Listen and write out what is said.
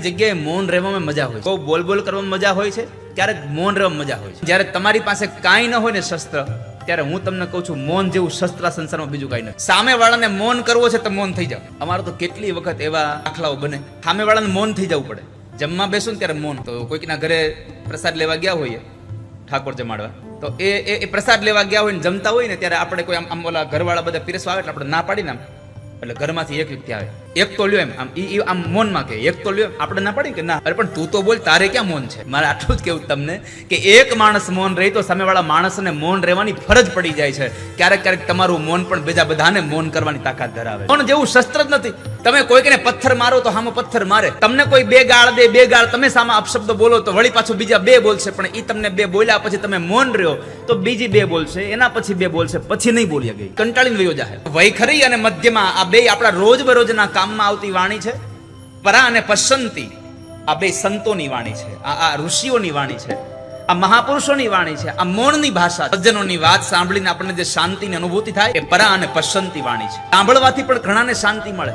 જગ્યાએ મૌન રહેવામાં મજા હોય છે, બોલ બોલ કરવામાં મજા હોય છે, ક્યારેક મૌન રહેવામાં મજા હોય છે. જ્યારે તમારી પાસે કાંઈ ન હોય ને શસ્ત્ર, ત્યારે હું તમને કહું છું મૌન જેવું શસ્ત્ર સંસારમાં બીજું કાંઈ નથી. સામે વાળાને મૌન કરવો છે તો મૌન થઈ જાવ. અમારે તો કેટલી વખત એવા દાખલાઓ બને, સામે વાળાને મૌન થઈ જવું પડે. જમવા બેસો ને ત્યારે મૌન. તો કોઈકના ઘરે પ્રસાદ લેવા ગયા હોઈએ, ઠાકોર જમાડવા, તો એ પ્રસાદ લેવા ગયા હોય ને જમતા હોય ને ત્યારે આપણે કોઈ આમ ઓલા ઘરવાળા બધા પીરસવા આવે એટલે આપણે ના પાડીને આમ, એટલે ઘરમાંથી એક વ્યક્તિ આવે, એક તો લ્યો એમ, આમ મૌન માં કે એક તો લ્યો, આપણે ના પાડી કે ના, અરે પણ તું તો બોલ, તારે ક્યાં મૌન છે. મારે આટલું જ કેવું તમને કે એક માણસ મૌન રહી તો સામેવાળા માણસને મૌન રહેવાની ફરજ પડી જાય છે. ક્યારેક ક્યારેક તમારું મૌન પણ બીજા બધાને મૌન કરવાની તાકાત ધરાવે. મૌન જેવું શસ્ત્ર જ નથી. તમે કોઈકને પથ્થર મારો તો સામે પથ્થર મારે, તમને કોઈ બે ગાળ દે, બે ગાળ તમે સામે અપશબ્દ બોલો તો વળી પાછું બીજા બે બોલશે, પણ એ તમને બે બોલ્યા પછી તમે મૌન રહ્યો તો બીજી બે બોલશે, એના પછી બે બોલશે, પછી નહીં બોલ્યા ગઈ, કંટાળીને વયો જાહે. વૈખરી અને મધ્યમાં આ બે આપણા રોજબરોજના કામમાં આવતી વાણી છે. પરા અને પશ્ચંતી આ બે સંતોની વાણી છે, આ ઋષિઓની વાણી છે, આ મહાપુરુષોની વાણી છે, આ મૌનની ભાષા. સજ્જનોની વાત સાંભળીને આપણને જે શાંતિની અનુભૂતિ થાય એ પરા અને પશ્ચંતી વાણી છે. સાંભળવાથી પણ ઘણાને શાંતિ મળે.